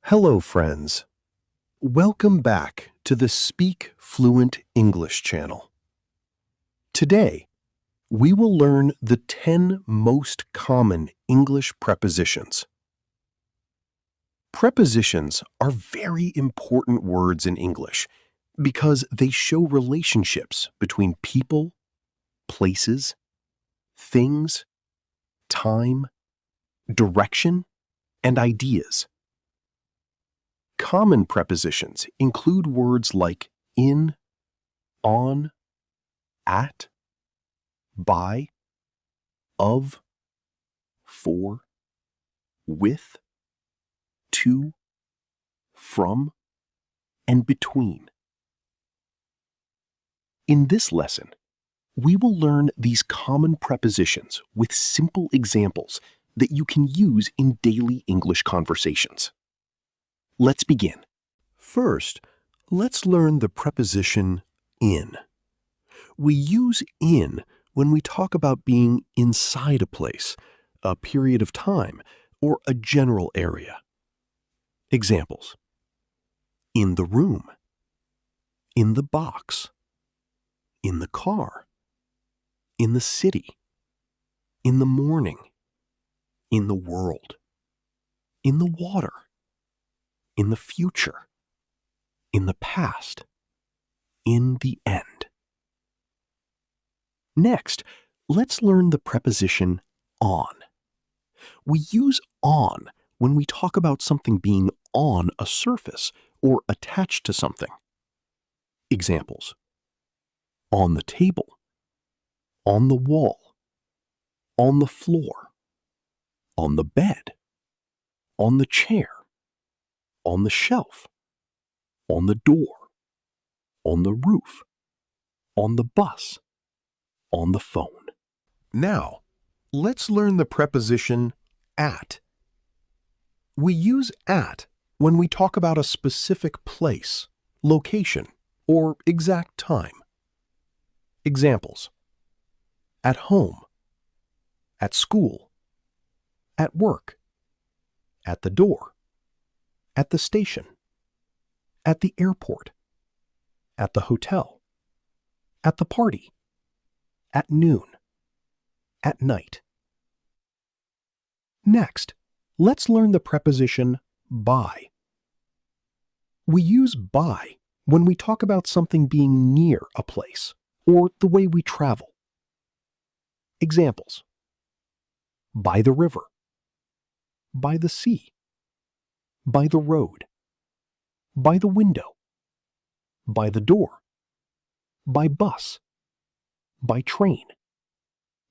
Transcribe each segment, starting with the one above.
Hello, friends. Welcome back to the Speak Fluent English channel. Today, we will learn the 10 most common English prepositions. Prepositions are very important words in English because they show relationships between people, places, things, time, direction, and ideas. Common prepositions include words like in, on, at, by, of, for, with, to, from, and between. In this lesson, we will learn these common prepositions with simple examples that you can use in daily English conversations. Let's begin. First, let's learn the preposition in. We use in when we talk about being inside a place, a period of time, or a general area. Examples: in the room, in the box, in the car, in the city, in the morning, in the world, in the water, in the future, in the past, in the end. Next, let's learn the preposition on. We use on when we talk about something being on a surface or attached to something. Examples: on the table, on the wall, on the floor, on the bed, on the chair, on the shelf, on the door, on the roof, on the bus, on the phone. Now, let's learn the preposition at. We use at when we talk about a specific place, location, or exact time. Examples: at home, at school, at work, at the door, at the station, at the airport, at the hotel, at the party, at noon, at night. Next, let's learn the preposition by. We use by when we talk about something being near a place or the way we travel. Examples: by the river, by the sea, by the road, by the window, by the door, by bus, by train,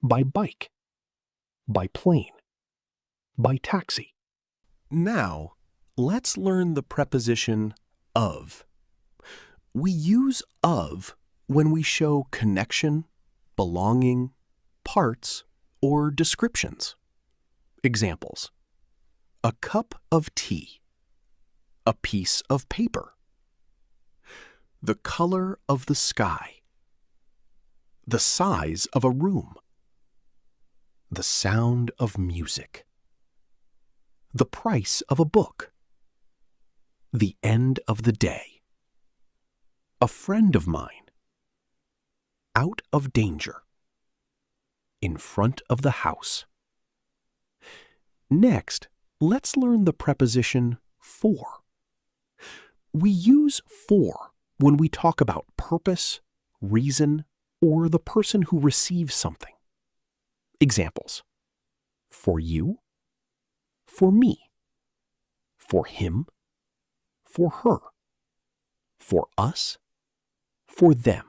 by bike, by plane, by taxi. Now, let's learn the preposition of. We use of when we show connection, belonging, parts, or descriptions. Examples: a cup of tea, a piece of paper, the color of the sky, the size of a room, the sound of music, the price of a book, the end of the day, a friend of mine, out of danger, in front of the house. Next, let's learn the preposition for. We use for when we talk about purpose, reason, or the person who receives something. Examples: for you, for me, for him, for her, for us, for them,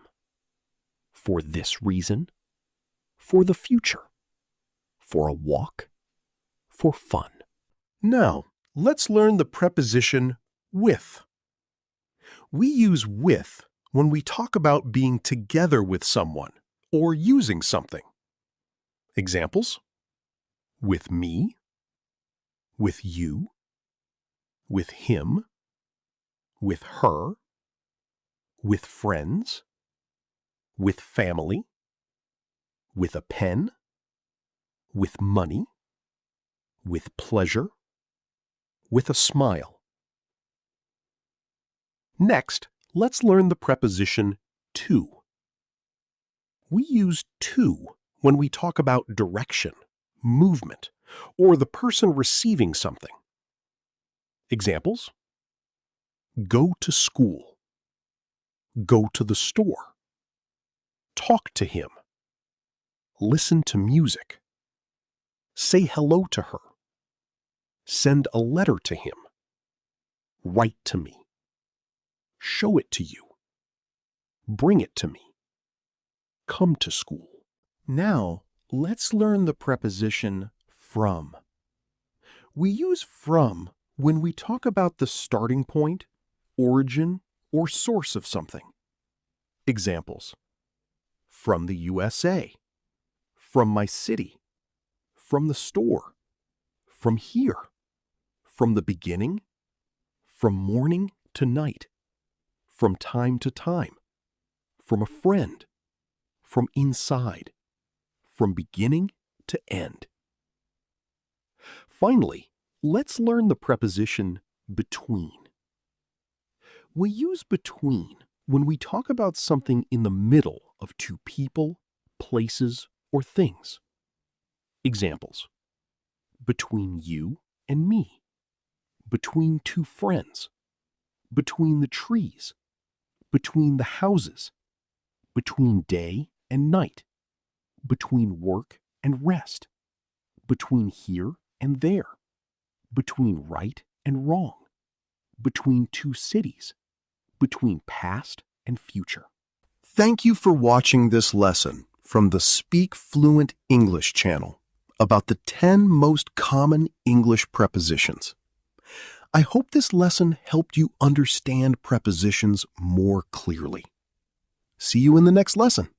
for this reason, for the future, for a walk, for fun. Now, let's learn the preposition with. We use with when we talk about being together with someone or using something. Examples: with me, with you, with him, with her, with friends, with family, with a pen, with money, with pleasure, with a smile, Next, let's learn the preposition to. We use to when we talk about direction, movement, or the person receiving something. Examples: go to school, go to the store, talk to him, listen to music, say hello to her, send a letter to him, write to me, show it to you, bring it to me, come to school. Now, let's learn the preposition from. We use from when we talk about the starting point, origin, or source of something. Examples: from the USA, from my city, from the store, from here, from the beginning, from morning to night, from time to time, from a friend, from inside, from beginning to end. Finally, let's learn the preposition between. We use between when we talk about something in the middle of two people, places, or things. Examples: between you and me, between two friends, between the trees, between the houses, between day and night, between work and rest, between here and there, between right and wrong, between two cities, between past and future. Thank you for watching this lesson from the Speak Fluent English channel about the 10 most common English prepositions. I hope this lesson helped you understand prepositions more clearly. See you in the next lesson.